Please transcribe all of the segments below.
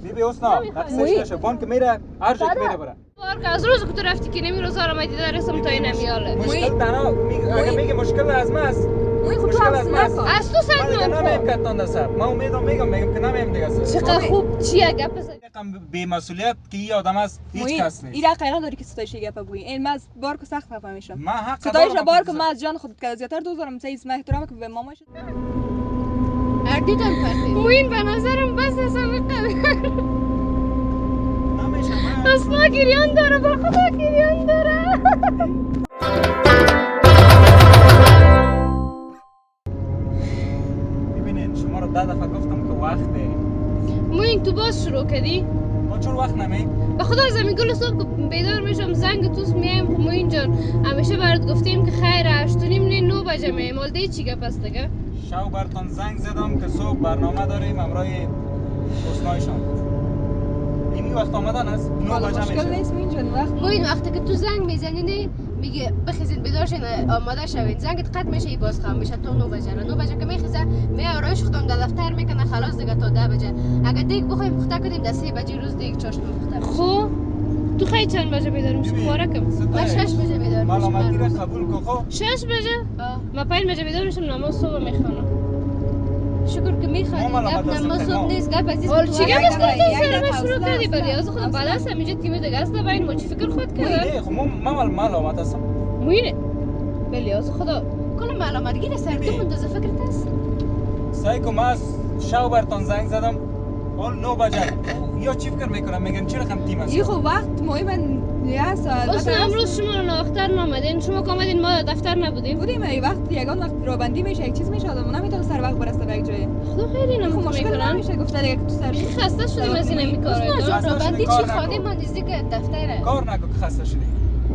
بیبی حسنا نقصش نشه بان که میره هر جا که میره بره از روز که تو رفتی که نمی روزا رو مدیده رسم تا این نمیاله مشکل تنها اگه میگه مشکل از ماست مشکل از ماست از تو سگ من نمیم کتان دست ما امیدم میگم که نمیم دیگه چقدر خوب چیه گپ بزنی رقم بی مسئولیت که این آدم است هیچ کس نیست این رقیقا داری که ستایش گپ بگویی این من از بار که سخت نفهمیشم من حق ستایش بار که من از جان خود که زیاتر دوزارم مثلا اسم احترام که به ماماش اردیدم پرتی موین به نظرم بس حسابی قوی اصلا گریان داره با خدا گریان داره ببینید شما رو 10 دفعه گفتم که وقته موین تو باز شروع کردی؟ ما چون وقت نمی به خدا از همین گل صبح که بیدار میشم زنگ توست میایم موین جان همیشه برات گفتیم که خیر 8:30 9 بجه میایم حال دی چی گپ است دیگه شو براتون زنگ زدم که صبح برنامه داریم امروز حسنایشان این وقت آمدن است 9 بجه مشکل میشه نیست اینجا وقت موین وقتی که تو زنگ میزنی میگه بخیزین بیدار شین آماده شوین زنگت قطع میشه باز خام میشه تا 9 بجه 9 بجه که میخیزه می آرایش خودم در دفتر میکنه خلاص دیگه تا 10 بجه اگه دیگه بخوایم پخته کنیم در 3 بجه روز دیگه چاشت پخته خب تو خیلی چند بجه بیدار میشی مبارکم من 6 بجه بیدار میشم ملامتی را قبول کن خب 6 بجه من 5 بجه بیدار میشم نماز صبح میخوانم شکر که میخوانی گپ نماز صبح نیست گپ عزیز حال چی گپ است که تو سر یک ما شروع کردی ولی از خودم بلد هستم اینجا تیم دیگه است باید ما چی فکر خود کردم نه خب من ملامت هستم موینه بلی از خدا کل ملامتگی سر تو منتظر فکرت است سعی کنم از شو براتون زنگ زدم حال 9 بجه یا چی فکر میکنم میگن چرا خم تیم است این خب وقت مهم یه ساعت اصلا امروز شما رو ناوختر نامدین شما که آمدین ما دفتر نبودیم بودیم ای وقت یگان وقت رابندی میشه یک چیز میشه آدم نمیتونه سر وقت برسه به یک جای خدا خیلی خب نمون مشکل میکنن نمیشه گفته دیگه تو سر خسته شدیم از این میکاره رابندی چی خانه ما نزدیک دفتره کار نکن که خسته شدی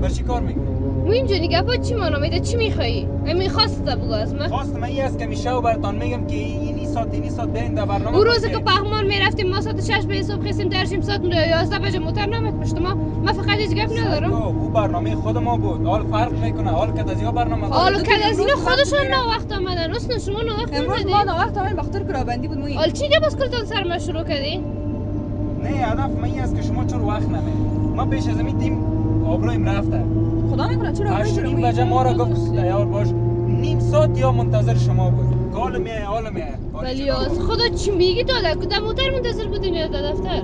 بر چی کار میکنی موین جونی گپا چی مانا میده چی میخوایی همین خواسته بگو از من خواست من این است که میشه و براتون میگم که اینی ساعت بین در برنامه اون روز که پهمان میرفتیم ما ساعت 6 به صبح خیسیم درشیم ساعت 11 بجه موتر نمید پشت ما من فقط هیچ گپ ندارم او برنامه خود ما بود حال فرق میکنه حال که از برنامه حالا که از اینا خودشون نا وقت آمدن اصلا شما نا وقت امروز آمدید ما نا وقت آمدیم بخاطر که رابندی بود موین حال چی گپ از کلتون سر ما شروع کردی نه هدف من این است که شما چون وقت نمی ما پیش از این تیم آبرویم رفته خدا نکنه چرا هشت نیم بجه ما را گفت تیار باش نیم ساعت یا منتظر شما بود کال میه حال میه ولی از خدا چی میگی تو در موتر منتظر بودین یا در دفتر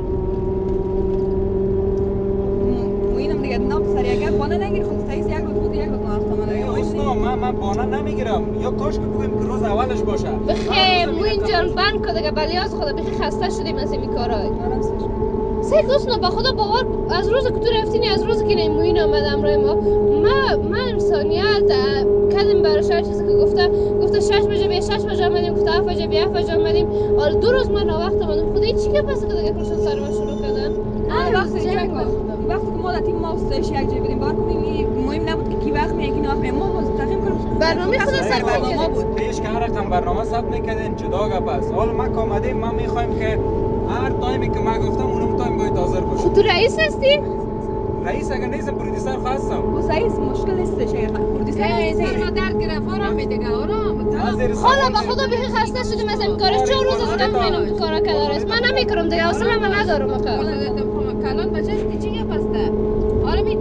موینم دیگه نام سر یک گپ بانه نگیر خود سایز یک روز بود یک روز ما اصلا من بانه نمیگیرم یا کاش که بگویم که روز اولش باشه بخیر موین جان بند که دیگه بلی از خدا بخیر خسته شدیم از این کارهای سیک اصلا با خدا باور از روز که تو رفتینی از روز که موین آمد امرای ما من انسانیت کردیم برای شهر چیزی که گفته 6 بجه بیا 6 بجه آمدیم گفته 7 بجه بیا 7 بجه آمدیم حالا 2 روز من وقت آمدم خدا چی که پس که دیگه کلشون سر ما شروع کردن وقتی که ما در تیم ما استایش یک جای بودیم بار کنیم مهم نبود که کی وقت میگه کی نه وقت ما مستقیم کنیم برنامه خود سر برنامه بود پیش که هر رقم برنامه ثبت میکردین جدا گپ است حالا ما آمدیم ما میخوایم که هر تایمی که ما گفتم اونم تایم باید حاضر باشه تو رئیس هستی رئیس اگر نیستم پرودیوسر خواستم رئیس مشکل نیست شیخ پرودیوسر ما درد گرفت آرام میده آرام حالا به خدا بخیر خسته شدیم از این کارش 4 روز از دم اینم تو کارا کردارست من نمیکردم دیگه اصلا من ندارم کلان بچه چی گپسته آره می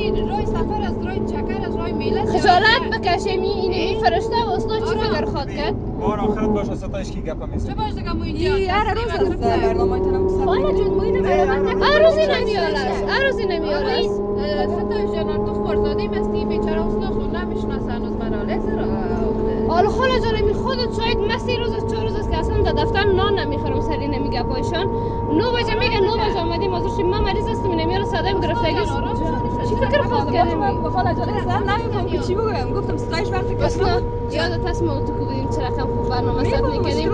روی سفر از روی چکر از روی میله خجالت بکشیم این فرشته و اصلا چی فکر خود کرد بار آخرت باشه ستایش کی گپا میزنه چه باش دیگه مو اینجا هر روز از برنامه تونم خاله جون مو اینو هر روزی نمیالست هر روزی نمیالست ستایش جان تو خورزاده مستی بیچاره اصلا خود نمیشناسه هنوز مرا لزر حالا خاله جان می خودت شاید مسی روز از 4 روز است که اصلا در دفتر نان نمیخورم سری نمیگه پایشان 9 بجه میگه 9 بجه آمدیم حاضر من مریض هستم نمیاره صدایم گرفتگی چی فکر خود کردیم با خاله جان اصلا نمیفهم که چی بگم گفتم ستایش وقتی که اصلا یادت هست ما تو بودیم چه رقم خوب برنامه ثبت می‌کردیم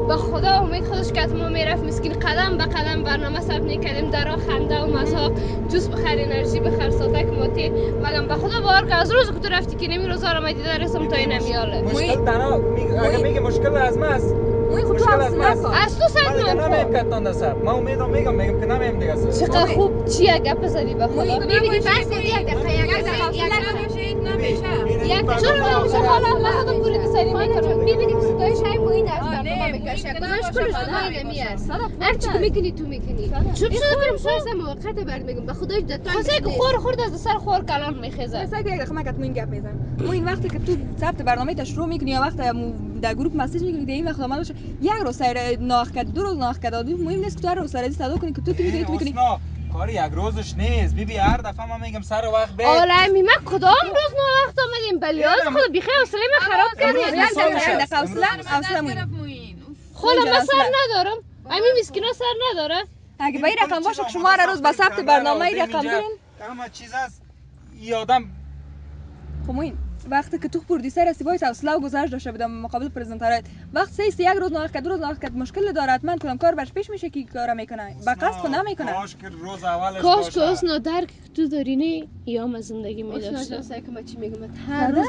با خدا امید خودش که ما میرفت مسکین قدم به قدم برنامه ثبت می‌کردیم درا خنده و مزاح جوس بخیر انرژی بخیر ساتک موتی مگم به خدا باور که از روز که تو رفتی که نمی روزا رو مدیده درسم تا این نمیاله مشکل تنها اگه میگه مشکل از ماست مشکل از ماست از تو سگ من نمیم کتان دست ما امیدم میگم که نمیم دیگه است چقدر خوب چیه گپ زدی به خدا ببینید بس یک دقیقه یک چرا نمیشه خاله الله خدا پوری سری میکنم میبینید ستایش های موین کلش کلش خدای نمی است هر چی که میکنی تو میکنی چوب شده برم شایسته موقعت برد میگم به خدای دتا خواهی که خورد از سر خور کلان میخیزه سگ یک دقیقه من این گپ میزنم این وقتی که تو ثبت برنامه تا شروع میکنی یا وقتی در گروه مسیج میکنی این وقت آمده باشه یک روز سر ناخ کرد 2 روز ناخ کرد مهم نیست که تو هر روز سر صدا کنی که تو میکنی کار یک روزش نیست بیبی هر دفعه من میگم سر وقت به عالمی من کدام روز ما وقت آمدیم بلیاز خود بیخی حوصله من خراب کردیم خلا من سر ندارم همین مسکینا سر نداره اگه به این رقم باشه که شما هر روز به ثبت برنامه ای رقم برین همه چیز است این آدم خموین وقتی که تو پرودیوسر هستی باید حوصله و گذشت داشته بدم مقابل پرزنتورات وقت سه یک روز ناخ کرد 2 روز ناخ کرد مشکل داره حتما کدام کار برش پیش میشه که کارا میکنه با قصد خود نمیکنه کاش که روز اولش کاش که اصلا درک تو داری نه یا ما زندگی می‌داشتم اصلا که ما چی میگم هر روز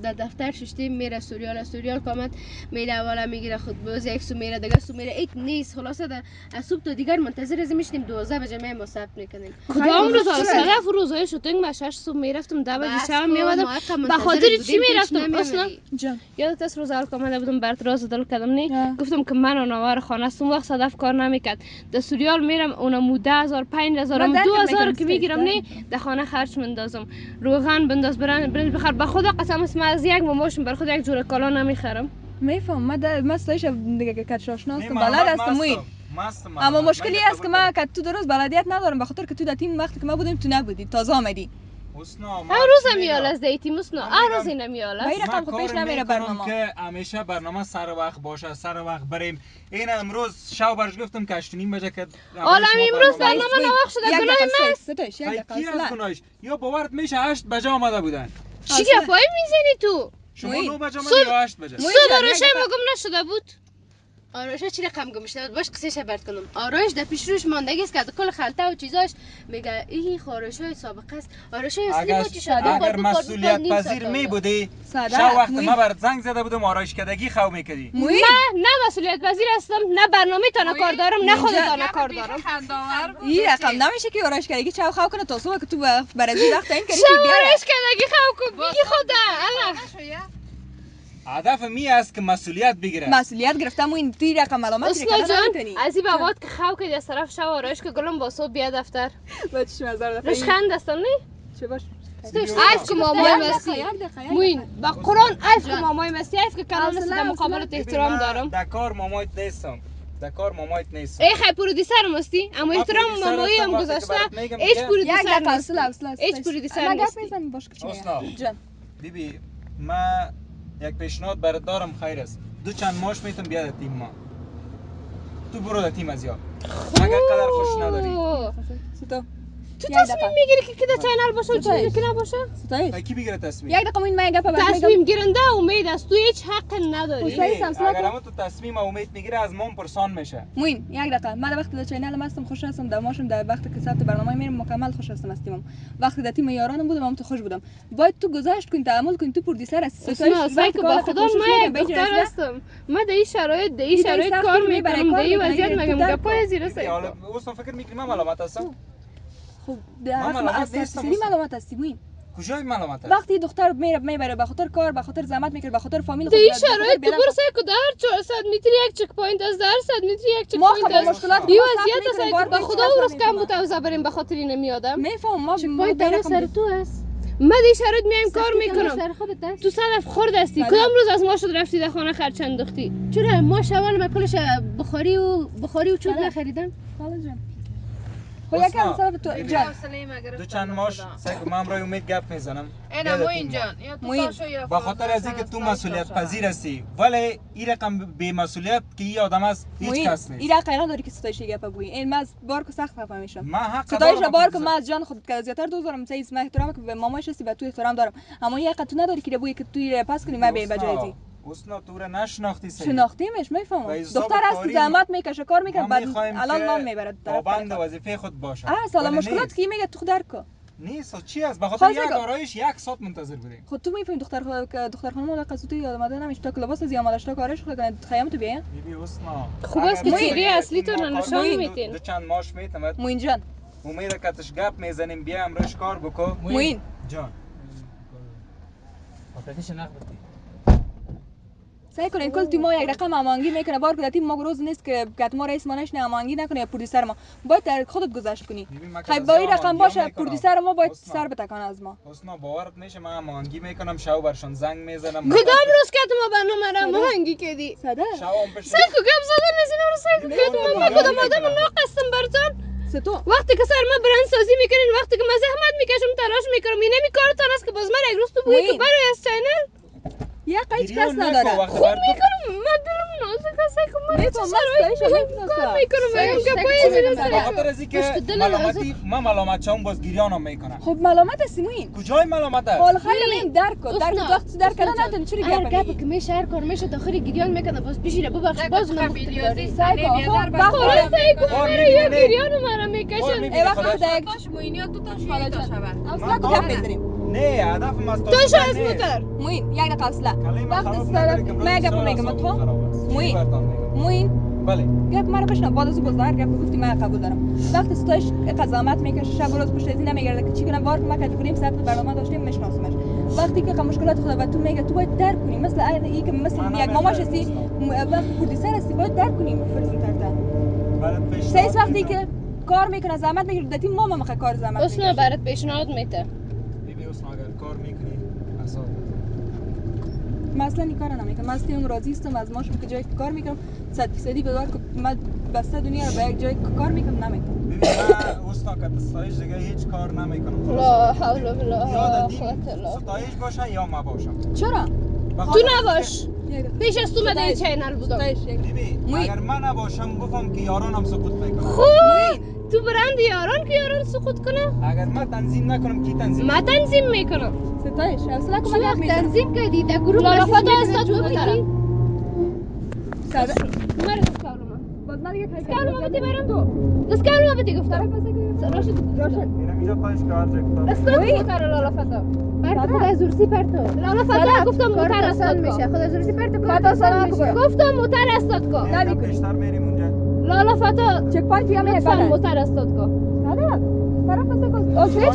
در دفتر ششتیم میره سوریال کامنت میره والا میگیره خود باز یک سو میره دیگه سو میره ایت نیست خلاصه در از صبح تا دیگر منتظر از میشیم 12 بجه ما ثبت میکنیم کدام روز اصلا روزای شوتینگ ما 6 صبح میرفتم 10 بجه شب میومدم به خاطر چی میرفتم اصلا یادت است روز اول کامنت بودم برات راز دل کردم نه گفتم که من نوار خانه است اون وقت صدف کار نمیکرد در سوریال میرم اون 10000 5000 2000 که میگیرم نه در خانه خرج مندازم روغن بنداز برنج بخر به خدا قسم است من از یک ماماشم بر خود یک جور کالا نمیخرم میفهم من سایش دیگه که کشاشناس بلد هستم اما مشکلی است که من که تو درست بلدیت ندارم به خاطر که تو در تیم وقتی که ما بودیم تو نبودی تازه آمدی هر روز میال از دیتی مسنا هر روز نمیال این رقم خب پیش نمیره برنامه که همیشه برنامه سر وقت باشه سر وقت بریم این امروز شب برش گفتم که 8:30 بجه که عالم امروز برنامه نوخ شده گناه من یا باورت میشه 8 بجه آمده بودن چی گپای میزنی تو شما 9 بجه آمدی یا 8 بجه آرایش ما گم نشده بود آرایش چی رقم گم شده بود باش قصهش برات کنم آرایش در پیش روش ماندگی است که کل خلطه و چیزاش میگه این خارشای سابقه است آرایش اصلی ما چی شده اگر مسئولیت پذیر می بودی شب وقت ما برات زنگ زده بودم آرایش کدگی خو میکردی من نه مسئولیت پذیر هستم نه برنامه تا کار دارم نه خودت کار دارم این رقم نمیشه که آرایش کدگی چاو خو کنه تو صبح که تو برای وقت این کردی آرایش کدگی خو کو بگی خدا الله هدف می است که مسئولیت بگیره مسئولیت گرفتم و این تی رقم علامت نمیتونی از این بابات که خو که از طرف شو آرایش که گلم با صبح بیا دفتر با چشم هزار دفعه رشخند هستم نه چه باش عیف که مامای مستی موین با قرآن عیف که مامای مستی عیف که کلان است در مقابلت احترام دارم در کار مامایت نیستم در کار مامایت نیستم ای خیلی پرودیسر مستی اما احترام مامایی هم گذاشته هیچ پرودیسر نیست هیچ پرودیسر نیستی جان بیبی ما یک پیشنهاد برات دارم خیر است 2 ماش میتونم بیاد تیم ما تو برو در تیم از یاد اگر قدر خوش نداری تو تصمیم میگیری که چینل باشه و چیزی که نباشه ستایش کی بگیره تصمیم یک دقیقه این من گپ برات تصمیم گیرنده امید است تو هیچ حق نداری اگر هم تو تصمیم امید میگیره از من پرسان میشه موین یک دقیقه من وقتی در چینل هستم خوش هستم در ماشم در وقتی که ثبت برنامه میرم مکمل خوش هستم استیم وقتی در تیم یارانم بودم هم تو خوش بودم باید تو گذشت کنی تعامل کنی تو پرودیوسر هستی ستایش با خدا من دختر هستم من در این شرایط کار میبرم در این وضعیت مگم گپای زیر سر حالا اصلا فکر میکنی من ملامت هستم خب در سری ملامت هستی موین کجای ملامت هست وقتی دختر میبره به خاطر کار به خاطر زحمت میکنه به خاطر فامیل خود این شرایط تو برسه که در 400 متر یک چک پوینت از در 100 متر یک چک پوینت از مشکلات دیو وضعیت است به خدا ورس کم بود او بریم به خاطر این نمیادم میفهم ما چک پوینت در سر تو است من این شرایط میایم کار میکنم تو صدف خورد هستی کدام روز از ما شد رفتی در خانه خرج انداختی چرا ما شوال ما کلش بخاری و چوب نخریدم حالا جان خب یکم صرف تو جان 2 ماش سگ من برای امید گپ میزنم اینا موین جان یا تو تاشو یا با خاطر از اینکه تو مسئولیت پذیر هستی ولی این رقم بی مسئولیت که این آدم است هیچ کس نیست این رقم نداری که ستایش گپ بگویی این من بار که سخت نفهمیشم من حق ستایش بار که من از جان خود که زیاتر دوست دارم مثلا اسم احترام که به مامایش هستی به تو احترام دارم اما یک تو نداری که بگویی که تو پاس کنی من به بجایزی اصلا تو رو نشناختی سید شناختیمش میفهمم دختر است زحمت میکشه کار میکنه بعد الان نام میبره پابند وظیفه خود باشه سالا مشکلات کی میگه تو درک کن نیست چی است بخاطر یک آرایش 1 ساعت منتظر بودیم خود تو میفهمی دختر خانم ولا قصدی یاد اومده نمیشه تا لباس از یامالش تا کارش خود کنه خیام تو بیاین بیبی اسنا خوب است که چهره اصلی تو نشان میتین 2 ماش میتم موین جان امید کاتش گپ میزنیم بیا امروز کار بکو موین جان آپلیکیشن نقد سعی کنین کل تیم ما یک رقم امانگی میکنه بار که تیم ما روز نیست که ما رئیس ما نشنه امانگی نکنه یا پرودیوسر ما باید در خودت گذشت کنی خیلی با این رقم باشه پرودیوسر ما باید سر بتکانه از ما حسنا باورت میشه من امانگی میکنم شو برشون زنگ میزنم کدام روز که تو ما برنامه را مهنگی کردی صدا شوام پیش سایکو گپ زدن از اینا رو سایکو که ما کدام آدم ناقصتم برتون ستو وقتی که سر ما برندسازی میکنین وقتی که من زحمت میکشم تلاش میکنم این نمیکارتان است که باز من یک روز تو بویی که برای از چینل یا هیچ کس نداره خوب میکنم من دلم نازک است که من کار میکنم بگم گپای به خاطر از اینکه ملامتی من ملامت شوم باز گریانم میکنه خب ملامت هستی موین کجای ملامت است حال خیلی درک کن وقت درک کردن نتون چوری هر گپ گپ که میشه هر کار میشه تا آخری گریان میکنه باز پیشیره ببخش باز قبیلیازی سعی کن خلاص سایکو میره یا گریان مرا میکشن ای وقت دیگه تاش موینیا تو تاش حالا تا شبه اصلا کو گپ میزنیم نه هدفم از توش از موتر موین یک دقیقه اصلا وقت سر ما گپ میگم تو موین بله گپ مرا بشنو بعد از بازار گپ گفتی من قبول دارم وقت ستایش قضاوت میکشه شب و روز پشت از این نمیگرده که چی کنم وار ما که کنیم ساعت برنامه داشتیم میشناسمش وقتی که مشکلات خود و تو میگه تو باید درک کنی مثل این که مثل یک ماماش هستی وقت پرودیوسر هستی باید درک کنی پرزنتر سیس وقتی که کار میکنه زحمت میگیره دتی ماما مخه کار زحمت اصلا برات پیشنهاد میته بیبی اصلا اگر کار میکنی عذاب مثلا این کار نمیکنم من استیم راضی هستم از ماشم که جایی کار میکنم 100% به وقت که من بسته دنیا رو به یک جایی کار میکنم نمیکنم ببین من اصلا که ستایش دیگه هیچ کار نمیکنم لا حول ولا یا قوت الا ستایش باشه یا ما باشم چرا تو نباش پیش از تو من این چینل بودم ببین اگر من نباشم گفتم که یارانم سقوط میکنن خوب تو برند یاران که یاران سقوط کنه اگر من تنظیم نکنم کی تنظیم من تنظیم میکنم ستایش اصلا چی که من وقت تنظیم کردی در گروه لارافت استاد تو بگیری ساده مرا دستکارم باز من دیگه دستکارم بده برم تو دستکارم بده گفتم راشد اینم اینجا پایش کار جکتا استاد موتر لارافت برد خود از زورسی پرتو لارافت گفتم موتر استاد میشه خود از زورسی پرتو کارت آسان میشه گفتم موتر استاد کو نمیکنی بیشتر میریم اونجا لارافت چک پوینت یا میه لطفا موتر استاد کو ساده طرف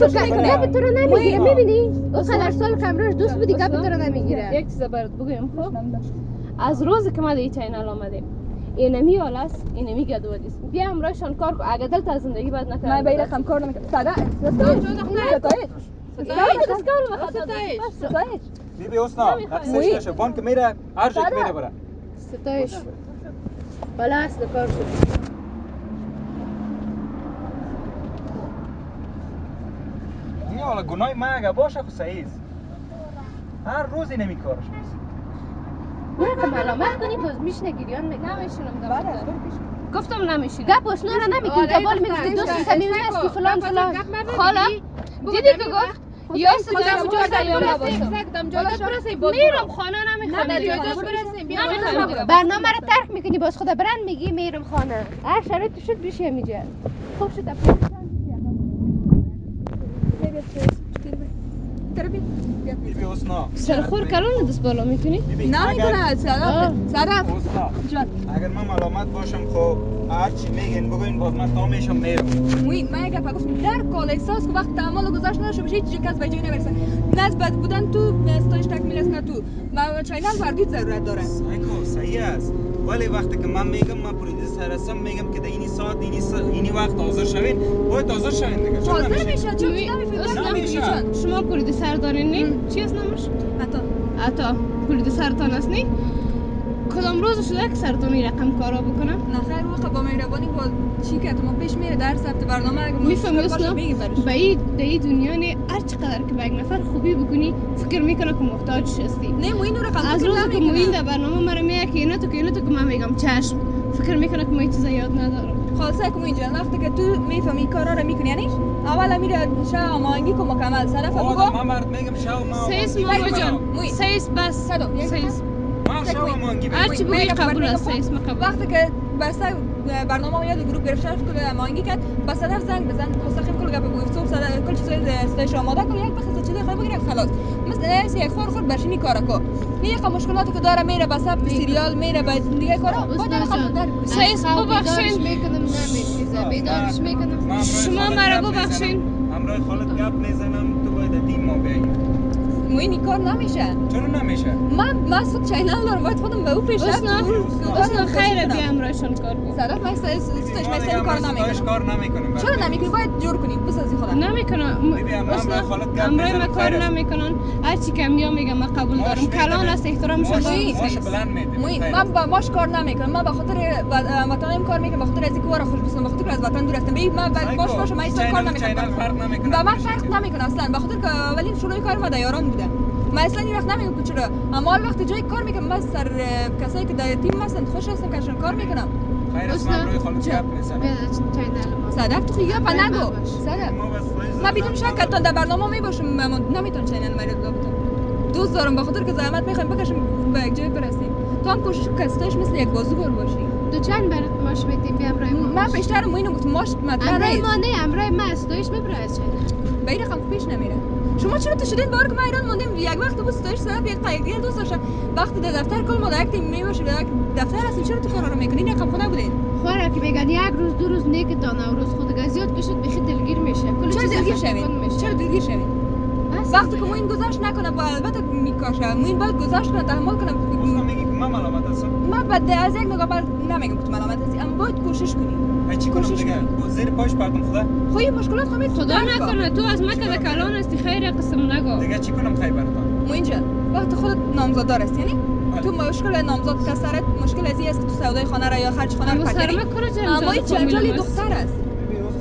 است که گپ تو رو نمیگیره میبینی اون قدر سال کمرش دوست بودی گپ تو رو نمیگیره یک چیز برات بگم خب از روزی که ما در این چینل آمدیم اینمی حال است اینمی گدودی است بیا امرایشان کار کن اگه دلت از زندگی بد نکنه من به این رقم کار نمیکنم ساده ستایش بیبی اصلا نفسش کشه بان که میره هر جایی که میره بره ستایش بالا اصل کار شد این حالا گناه من اگه باشه خو صحیح است هر روزی نمی کارش میست نه ملامت کنی باز میشنه گریان نمیشونم گفتم نمیشونم گپ اشنا رو نمیگیم دبال میگیم دوست صمیمی است که فلان فلان خاله دیدی که گفت یا سجا مجا یا نباشم میرم خانه نمیخوام برنامه رو ترک میکنی باز خدا برند میگی میرم خانه هر شرایطی شد بیشه میجه خوب شد بیبی اصلا سرخور کلان دست بالا میکنی؟ نمیکنه صدف جان اگر من ملامت باشم خب هر چی میگین بگوین باز من تا میشم میرم موین من یک گفتم در کال احساس که وقت تعامل گذاشت نشه بشه هیچ کس به جای نمیرسه نسبت بد بودن تو استایش تکمیل است نه تو ما چینل وردید ضرورت داره سایکو صحیح است ولی وقتی که من میگم من پرودیوسر هستم میگم که در اینی ساعت اینی وقت حاضر شوین باید حاضر شوین دیگه چون حاضر نمیشه میشه چون نمیشه شما پرودیوسر دارین نی؟ چی است نامش؟ عطا پرودیوسرتان است نی؟ کدام روز شده که سرتون رقم کارا بکنم؟ نه خیر وقت با مهربانی با چی که ما پیش میره در ثبت برنامه اگه میفهمی اصلا به این دنیا نه هر چقدر که به یک نفر خوبی بکنی فکر میکنه که محتاجش هستی نه موین رو رقم از روزی که موین در برنامه مرا میگه که اینو تو که من میگم چشم فکر میکنه که ما این چیزا یاد ندارم خلاصه که اینجا وقتی که تو میفهمی کارا رو میکنی یعنی اول میره شا آماهنگی کو مکمل صرف بگو من مرد میگم شو ما سیس ماما جان سیس بس سیس ما شو آمانگی هر چی بگی قبول است سیس ما قبول وقتی که بسته برنامه یاد گروه گرفته شد که آماهنگی کرد با صدف زنگ بزن مستقیم کل گپ بگو صبح صدف کل چیزای استایش آماده کن یک بخصوص چیزای خود بگیره خلاص مثل یک خور برشینی کارا کو یک مشکلاتی که داره میره به ثبت سریال میره به دیگه کارا سیس ببخشین میکنم نمیشه بیدارش میکنم شما مرا ببخشین همراه خالد گپ میزنم تو باید تیم ما بیایی موین این کار نمیشه. چرا نمیشه؟ من صد چینل دارم باید خودم به او پیشرفت اصلا خیره بیا امرایشان کار کن. صدق من ستایش مثل کار نمیکنم. کار نمیکنیم. چرا نمیکنی؟ باید جور کنیم بسازی خودم. نمیکنم. امرای ما کار نمیکنن. هر چی که میام میگم من قبول دارم. کلان است احترامش ماش بلند میدیم. من با ماش کار نمیکنم. من به خاطر وطنم کار میکنم. به خاطر از اینکه ورا خوش بسم. به خاطر از وطن دور هستم. من باش من هیچ کار نمیکنم. با من فرق نمیکنه اصلا. به خاطر که اولین شروع کار ما دیاران بوده. من اصلا این وقت نمیگم که چرا اما وقتی جای کار میکنم من سر کسایی که در تیم هستن خوش هستم که کار میکنم. خیر است من روی خالد گپ میزنم. صدق تو خیلی گپ نگو. صدق من بدون شک تا در برنامه میباشم نمیتونم چینل مرد بودم. دوست دارم به خاطر که زحمت میخوایم بکشیم به یک جای برسیم. تو هم کوشش کن استایش مثل یک بازیگر باشی. دو چند برات ماش میدیم بیا امرای ما. من بیشتر اینو گفتم ماش مطلب امرای ما نه امرای ما استایش میبره چه. به این رقم پیش نمیره. شما چرا تو شدین بار که ما ایران موندیم یک وقت بود استایش طرف یک قایقی دوست داشت وقتی در دفتر کل ما در یک تیم میباشیم در دفتر هستیم چرا تو کارا رو میکنین رقم خونه بودین خوره که میگن یک روز دو روز نیک تا نو روز خود زیاد کشید بخی دلگیر میشه چرا دلگیر شوین چرا دلگیر شوین وقتی که موین گذاشت نکنه با البته میکاشه موین باید گذاشت کنه تحمل کنه اصلا میگی که من ملامت هستم من بعد از یک نگاه بعد نمیگم که تو ملامت هستی اما باید کوشش کنی چی کنم دیگه زیر پاش پرتم خدا خو این مشکلات خو خدا نکنه تو از مکه کلان هستی خیر قسم نگو دیگه چی کنم خیر براتون موین جان وقتی خودت نامزددار هستی یعنی تو مشکل نامزد کسرت مشکل ازی است که تو سودای خانه را یا خرج خانه رو پکری اما این جنجالی دختر است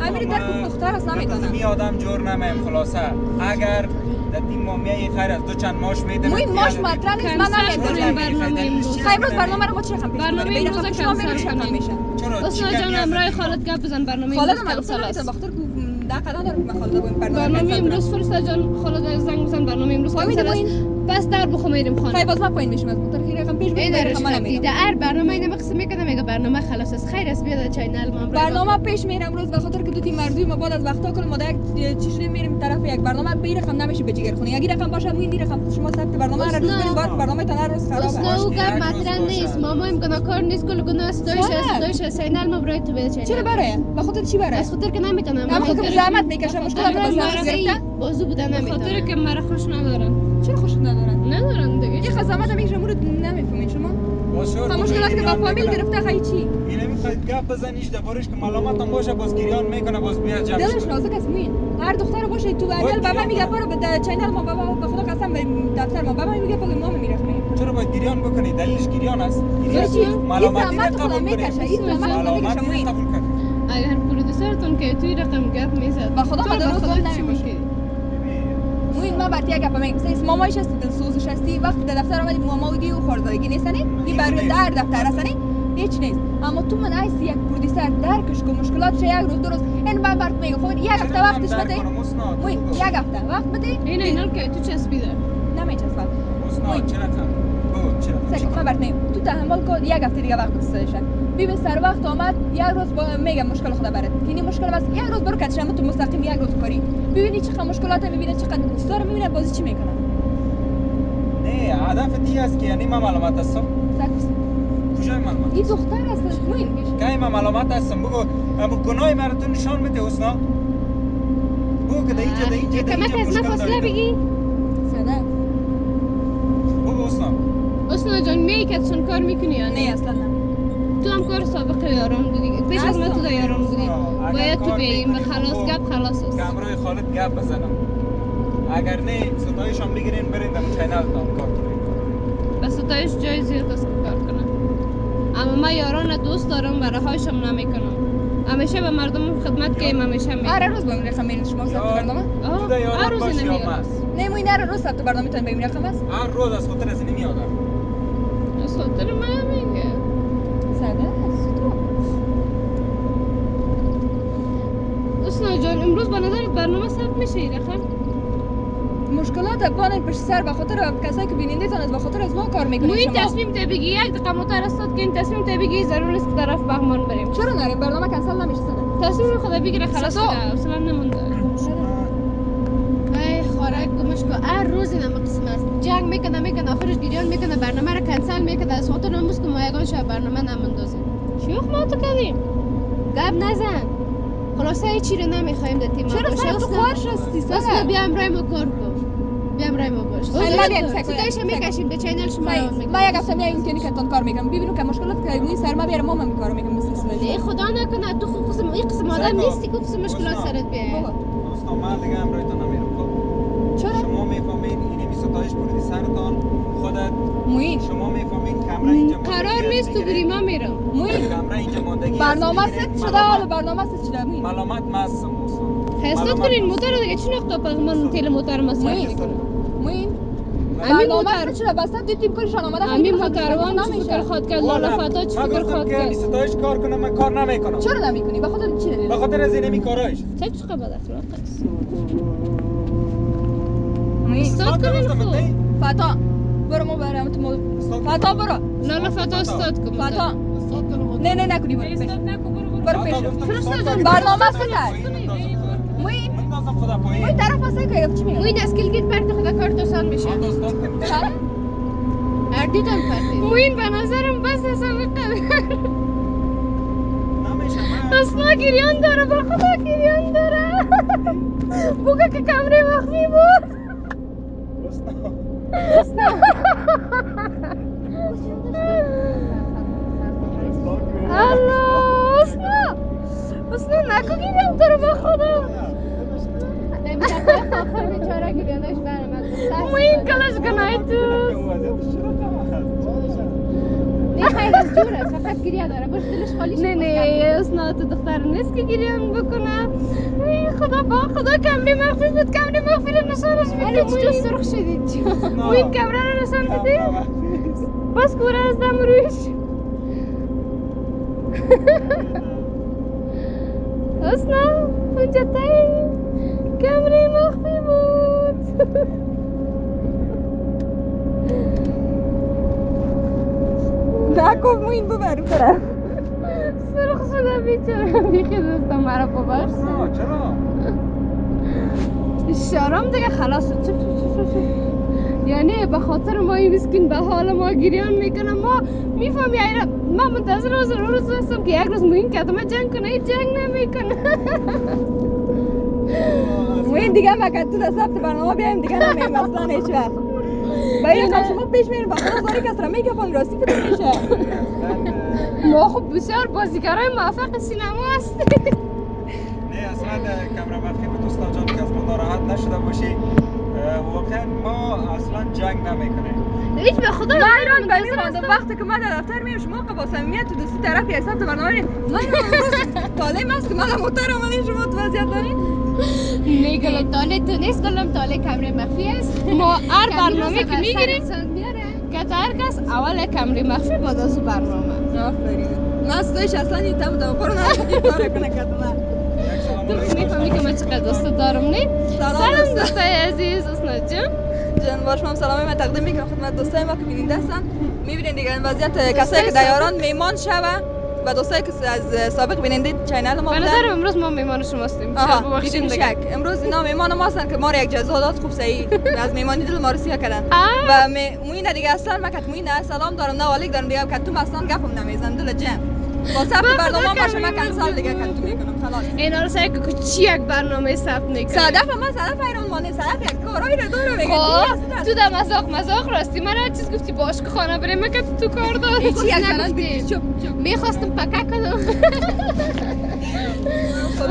امیر در دختر است نمیدونم می آدم جور نمیم خلاصه اگر در تیم ما میای خیر از دو چند ماش میدم موین ماش مطرح نیست من نمیدونم خیر روز برنامه رو ما چه رقم پیش برنامه امروز کنسل میشه اصلا جان امرای خالد گپ بزن برنامه خالد ما کنسل است بخاطر دقیقاً دارم من خالد با برنامه امروز فرستا جان خالد زنگ بزن برنامه امروز کنسل است پس در بخو میریم خانه خیر باز ما پایین میشیم از بطور خیر رقم پیش میریم در هر برنامه اینو مقصد میکنه میگه برنامه خلاص است خیر است بیاد چینل ما برنامه پیش میرم روز بخاطر که دو تیم مردوی ما بعد از وقتا کل ما یک چیزی میریم طرف یک برنامه به رقم نمیشه به جگر خونی اگه رقم باشه این رقم شما ثبت برنامه رو روز بریم بعد برنامه تنها روز خرابه اصلا گپ مطرح نیست ما هم گناهکار نیست کل گناه استایش چینل ما برای تو بده چینل چرا برای بخاطر چی برای از خاطر که نمیتونم من خاطر زحمت میکشم مشکلات باز گرفته بازو بودن نمیتونم خاطر که مرا خوش ندارن چرا خوش ندارن دیگه این خزامت میگه مورد نمیفهمین شما مشکلاتی که با فامیل گرفته خیلی چی اینه میخواید گپ بزنیش دربارش که ملامت هم باشه باز گریان میکنه باز بیاد جمع دلش نازک است موین هر دختر باشه تو اول بابا میگه برو به چینل ما بابا به خدا قسم به دفتر ما بابا میگه پای ما میرخمه چرا باید گریان بکنی دلیلش گریان است ملامتی قبول میکشه این زحمت میکشه موین اگر پرودوسرتون که توی رقم گپ میزد با خدا خدا روز نمیشه موین ما برای یک گپ میگم سیس مامایش است سوزش هستی وقتی در دفتر آمدی ماما و دیو خوردگی نیستنی این برای در دفتر هستنی هیچ نیست اما تو من ایسی یک پرودوسر درکش که مشکلاتش یک روز دو روز این من برات میگم خب یک هفته وقتش بده موین یک هفته وقت بده اینا که تو چسبیده نمیچسبه موین چرا سعی من برات میگم تو تحمل کن یک هفته دیگه وقت گذاشته ببین سر وقت آمد یک روز میگم مشکل خدا برات یعنی مشکل بس یک روز برو کاتشم تو مستقیم یک روز کاری ببینی چه مشکلات میبینه چقدر دوستار میبینه بازی چی میکنه نه هدف دیگه است که یعنی من معلومات هستم کجای معلومات این دختر است موین کی من معلومات هستم بگو اما گناه مرا نشان بده حسنا بگو که در اینجا کمک از من فاصله بگی صدق بگو حسنا جان میای که کار میکنی یا نه اصلا نه تو هم کار سابق یاران بودی پیش از من تو دا یاران بودی باید تو بیاییم به خلاص گپ خلاص است کامرای خالد گپ بزنم اگر نه ستایش هم بگیرین برین در چینل تا کار کنین به ستایش جای زیاد است کار کنم اما من یاران دوست دارم و رهایشم نمیکنم همیشه به مردم خدمت کنیم همیشه میگم هر روز بهم رقم میرین شما ثبت برنامه تو دا یاران باشی یا ماست نه موین هر روز ثبت برنامه میتونین بهم رقم است هر روز از خاطر از نمیادم از خاطر من میگه حسنا جان امروز به نظرت برنامه ثبت میشه این رقم مشکلات بانن پشت سر به خاطر کسایی که بیننده تان به خاطر از ما کار میکنن موین تصمیم ته بگی یک دقیقه متر استاد که این تصمیم ته بگی ضرور است که طرف بهمان بریم چرا نریم برنامه کنسل نمیشه تصمیم خدا بگیره خلاص دیگه اصلا نمونده ای خورک گمش کو هر روز این قسم است جنگ میکنه آخرش گریان میکنه برنامه رو کنسل میکنه از خاطر ناموس که ما یگان شب برنامه نموندازیم شوخ ما تو کردیم گپ نزن خلاصه هیچی رو نمیخوایم در تیم چرا سر تو کارش هستی بس بیا امرای ما کار کن بیا امرای ما باش صدایش میکشیم به چینل شما ما یک هفته میایم اینترنت کتون کار میکنم ببینم که مشکلات که می سر ما بیاره ما هم کار میکنم مثل سوال خدا نکنه تو خود قسم این قسم آدم نیستی که قسم مشکلات سرت بیاره دوستان من دیگه امرویتان نمیرم خب چرا شما میفهمین اینی ستایش بردی سرتان خودت موین شما میفهمین کمره اینجا قرار نیست تو بری ما میرم موین کمره اینجا ماندگی برنامه ست شده حالا برنامه ست شده موین ملامت مستم خستات کنین موتور دیگه چی نقطه پاگمان تیل موتور مصرف میکنه موین همین برنامه موتور ست شده بس دیدیم کارشان آمده همین موتروان چی فکر خود کرد لالا فتا چی فکر خود کرد ستایش کار کنم من کار نمیکنم چرا نمیکنی به خاطر چی به خاطر از اینمی کارایش چه چقدر بد اخلاق است موین استاد کنین خوب فتا برو ما برم تو فتا برو لالا فتا استاد کن فتا نه نه نکنی برو برو پیش برنامه برنامه ست موین من خدا پایی موین طرف واسه که چی میگه موین از کلگیت پرت خدا کارت آسان میشه اردیدم پرتی موین به نظرم بس حسابی قوی اصلا گریان داره با خدا گریان داره بگه که کمره مخفی بود الله اصلا نکو گریان داره با خدا موین کلش کنای تو نه خیلی از جوره فقط گریه داره باش دلش خالی شد نه نه اصلا تو دختر نیست که گریان بکنه ای خدا با خدا کمری مخفی بود کمری مخفی رو نشانش ولی میده چطور سرخ شدید موین کمره رو نشان میده بس کوره از دم رویش اصلا اونجا تایی کمری مخفی بود نکن موین ببرم طرف سرخ شده بیچاره بیخی دوستم مرا ببخش چرا شارم دیگه خلاص شد یعنی به خاطر ما این مسکین به حال ما گریان میکنه ما میفهمی ما منتظر روز هستم که یک روز موین کدومه جنگ کنه این جنگ نمیکنه موین دیگه ما که تو ثبت برنامه بیایم دیگه نمیم اصلا هیچ وقت با این رقم شما پیش میریم بخدا زاری کس را میگه پان راستی که میشه ما خب بسیار بازیگرای موفق سینما هستیم نه اصلا کمره مخفی به دوستان جان که از ما ناراحت نشده باشی واقعا ما اصلا جنگ نمیکنیم هیچ به خدا ما ایران بلی مانده وقتی که ما در دفتر میریم شما که با صمیمیت تو دوستی طرف یک ثبت برنامه ریم من طالب است که من موتر آمدین شما تو وضعیت دارین میگه تاله تو نیست گلم تاله کمره مخفی است ما هر برنامه که میگیریم میاره که هر کس اول کمری مخفی بعد از برنامه آفرین من صدایش اصلا این تم توقع رو نداشتم کار کنه کتونه تو میفهمی که من چقدر دوست دارم نه؟ سلام دوستای عزیز اسناد جان جان با شما سلامی من تقدیم میکنم خدمت دوستای ما که بیننده هستن میبینید دیگه این وضعیت کسایی که دیاران میمان شوه و دوستایی که از سابق بیننده چینل ما به بودن نظرم امروز ما میمان شما هستیم شاید ببخشید بدون دیگه شک امروز اینا میمان ما هستن که ما را یک جزا داد خوب صحیح از میمانی دل ما رو سیاه کردن آه. و موین دیگه اصلا من که موین سلام دارم نه والیک دارم دیگه که تو اصلا گپم نمیزنم دل جم با ثبت برنامه باشه من کنسل دیگه کنتو میکنم خلاص اینا رو سعی که چی یک برنامه ثبت نکنه صدف من صدف ایران مانه صدف یک کارایی رو دارم میگه تو در مذاق راستی من هر چیز گفتی باش که خانه بریم من که تو کار داری هیچ یک نگفتی میخواستم پکک کنم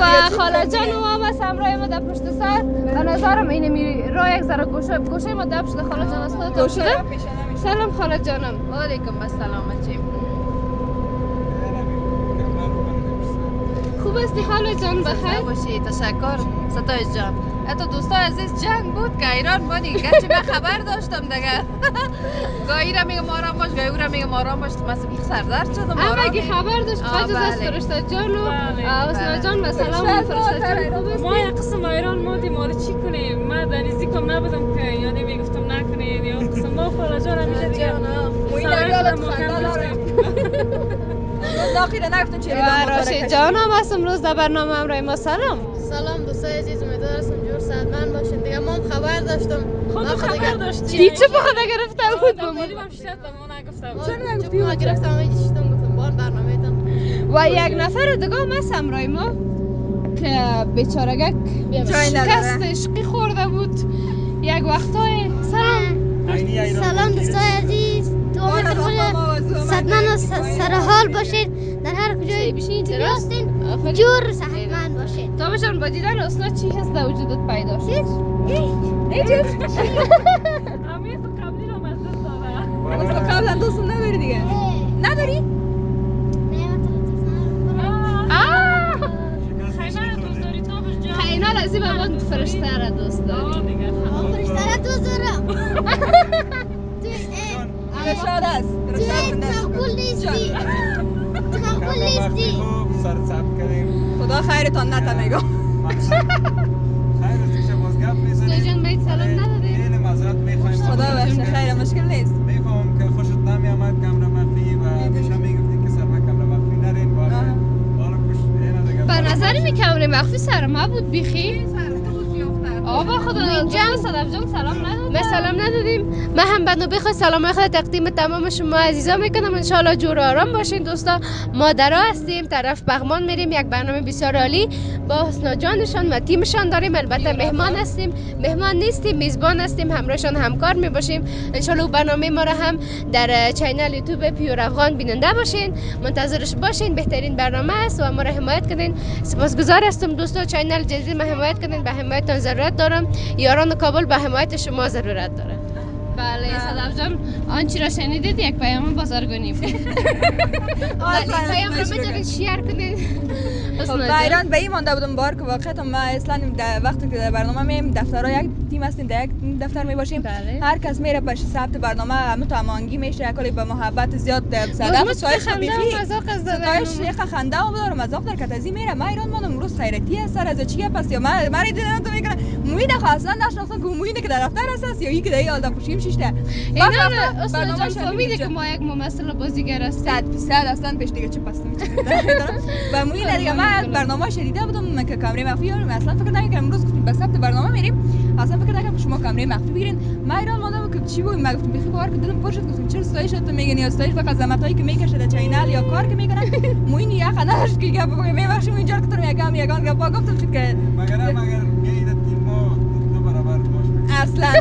و خاله جان و هم از همراه ما در پشت سر به نظرم اینه میری راه یک ذره گوشه ما دب شده خاله جان از خودت شده سلام خاله جانم علیکم السلام چیم خوب استی خاله جان بخیر باشی تشکر ستایش جان حتی دوستای عزیز جنگ بود که ایران ما دیگه گرچه من خبر داشتم دیگه گاهی را میگم آرام باش گاهی او را میگم آرام باش مثلا بیخ سردرد شدم اما اگه خبر داشت خواهد از فرشته جان و اسنا جان و سلام فرشته جان خوب استی ما یک قسم ایران مادیم حالا چی کنیم ما در نزدیکم نبودم که یعنی میگفتم نکنید یا قسم ما خاله جان همیشه دیگه ناخیره نگفتم چه راشد جان هم هست امروز در برنامه همراه ما سلام سلام دوستای عزیز امیدوار هستم جور صحتمند باشین دیگه ما هم خبر داشتم خود خبر داشتی چی چه بخدا گرفته بود من هم شد ما نگفتم چرا نگفتی ما گرفتم همه چیشتم گفتم بار برنامه تان و یک نفر دیگه هم هست همراه ما که بیچارگک جای نداره. شکست عشقی خورده بود یک وقتای سلام دوستای عزیز، تو صدمن و سرحال باشید، در هر کجای دیگه هستین جور صحتمند باشید. تا بشان با دیدن اسنا چی هست در وجودت پیدا شد؟ هیچ همیشه قبلی رو مزد داره. اصلا قبلا دوست نداری دیگه. نداری؟ خیمه دوست داری تو بش جان. خیلی لازم اون فرشته را دوست داری. دیگه. فرشته دوست دارم. رشاد است. رشاد تو مقبول نیستی. تو مقبول نیستی. سر ثبت کردیم. خدا خیرتان نده میگم. خیر از دیگه باز گپ میزنیم. جان بهت سلام ندادیم. خیلی معذرت میخوایم. خدا بخشه خیر مشکل نیست. میفهمم که خوشت نمیامد کامرا مخفی و میشه میگفتین که سر کامرا مخفی نرین باید حالا کش اینا دیگه. به نظر می کامری مخفی سر ما بود بیخی. آبا خدا اینجا صدف جان سلام ندادیم. ما سلام ندادیم. ما هم بنو بخوای سلام خود تقدیم تمام شما عزیزا میکنم. ان شاء الله جور آرام باشین دوستا. ما درا هستیم طرف بغمان میریم، یک برنامه بسیار عالی با حسنا جانشان و تیمشان داریم. البته مهمان هستیم، مهمان نیستیم، میزبان هستیم، همراهشان همکار میباشیم. ان شاء الله برنامه ما را هم در چینل یوتیوب پیور افغان بیننده باشین، منتظرش باشین. بهترین برنامه است و ما را حمایت کنین. سپاسگزار هستم دوستا. چینل جدید ما حمایت کنین، به حمایتتان ضرورت دارم. یاران کابل به حمایت شما ضرورت داره. بله صدف جان آنچه را شنیدید یک پیام بازارگانی بود. بله پیام را بذارید شیر کنید. خب ایران به این مانده بودم بار که واقعا ما اصلا وقتی که در برنامه میم دفترها یک تیم هستیم، در یک دفتر می باشیم. هر کس میره پشت ثبت برنامه همه تو هماهنگی میشه، کلی به محبت زیاد صدف سایش بیخی ستایش یک خنده و داره مذاق در کتازی میره. ما ایران مانم امروز خیرتی است سر از چی پس یا من دیدم تو میکنه موین اصلا نشناختم که موین که در دفتر است یا یکی دیگه آلدا پوشیم شیشته. اینا اصلا جان فهمیده که ما یک ممثل بازیگر هستیم. 100% اصلا پیش دیگه چه پس و موین دیگه من برنامه شنیده بودم من که کامره مخفی دارم. اصلا فکر نکردم امروز گفتیم به ثبت برنامه میریم، اصلا فکر نکردم شما کامره مخفی بگیرین. ما ایران مادام که چی بود گفتم بخی کار که دلم پر شد. گفتم چرا استایش تو میگن یا استایش فقط زحمتایی که میکشه در چینل یا کار که میکنن موین یا خناش که گپ میبخشم اینجا که تو یگان گپ گفتم که مگر گید تیم ما دو برابر باشه. اصلا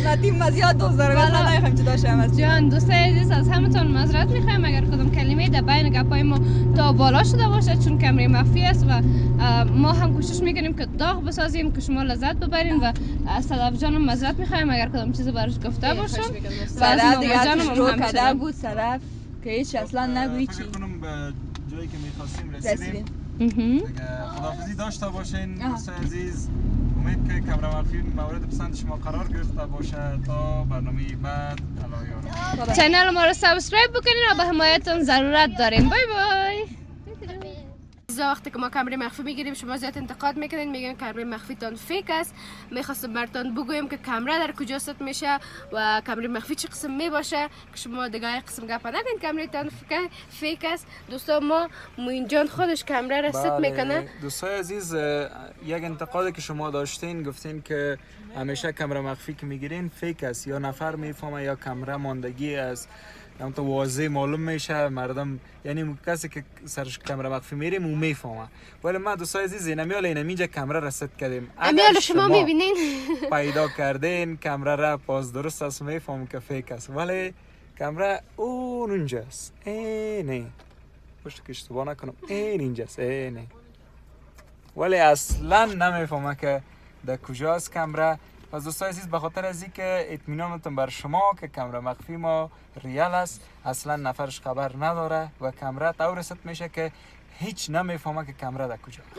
نه تیم ما زیاد دوست دارم. اصلا نمیخوام چه داشتم از جان دوستای عزیز از همتون معذرت میخوایم اگر کدام کلمه در بین گپای ما تا بالا شده باشه، چون کامره مخفی است و ما هم کوشش میکنیم که داغ بسازیم که شما لذت ببرین و از صدف جانم معذرت میخوایم اگر کدام چیزی براش گفته باشم. صدف دیگه رو کده بود صدف که هیچ اصلا نگویی چی. فکر کنم به جایی که میخواستیم رسیدیم. خداحافظی داشته باشین دوستای عزیز. امید که کامرا مخفی مورد پسند شما قرار گرفته باشه. تا برنامه بعد الله یار. چینل ما رو سابسکرایب بکنین و به حمایتتون ضرورت داریم. بای بای. وقتی که ما کامره مخفی میگیریم شما زیاد انتقاد میکنین، میگن کامره مخفی تان فیک است. میخواستم براتون بگویم که کامره در کجا ست میشه و کامره مخفی چه قسم میباشه که شما دیگه قسم گپ نکنین کامره تان فیک است. دوستا ما موین جان خودش کامره را ست میکنه. دوستای عزیز یک انتقادی که شما داشتین گفتین که همیشه کامره مخفی که میگیرین فیک است، یا نفر میفهمه یا کامره ماندگی است. هم تو واضح معلوم میشه مردم، یعنی کسی که سرش کامره مخفی میریم اون میفهمه. ولی ما دوستای عزیز اینجا کامره را ست کردیم. امیال شما میبینین پیدا کردین کامره را پاس درست است میفهمم که فیک است، ولی کامره اونجاست. نه پشت که اشتباه نکنم اینجاست. نه ولی اصلا نمیفهمه که در کجاست کامره. پس دوستای عزیز به خاطر از اینکه اطمینانتون بر شما که کامره مخفی ما ریال است، اصلا نفرش خبر نداره و کامره طور ست میشه که هیچ نمیفهمه که کامره در کجاست.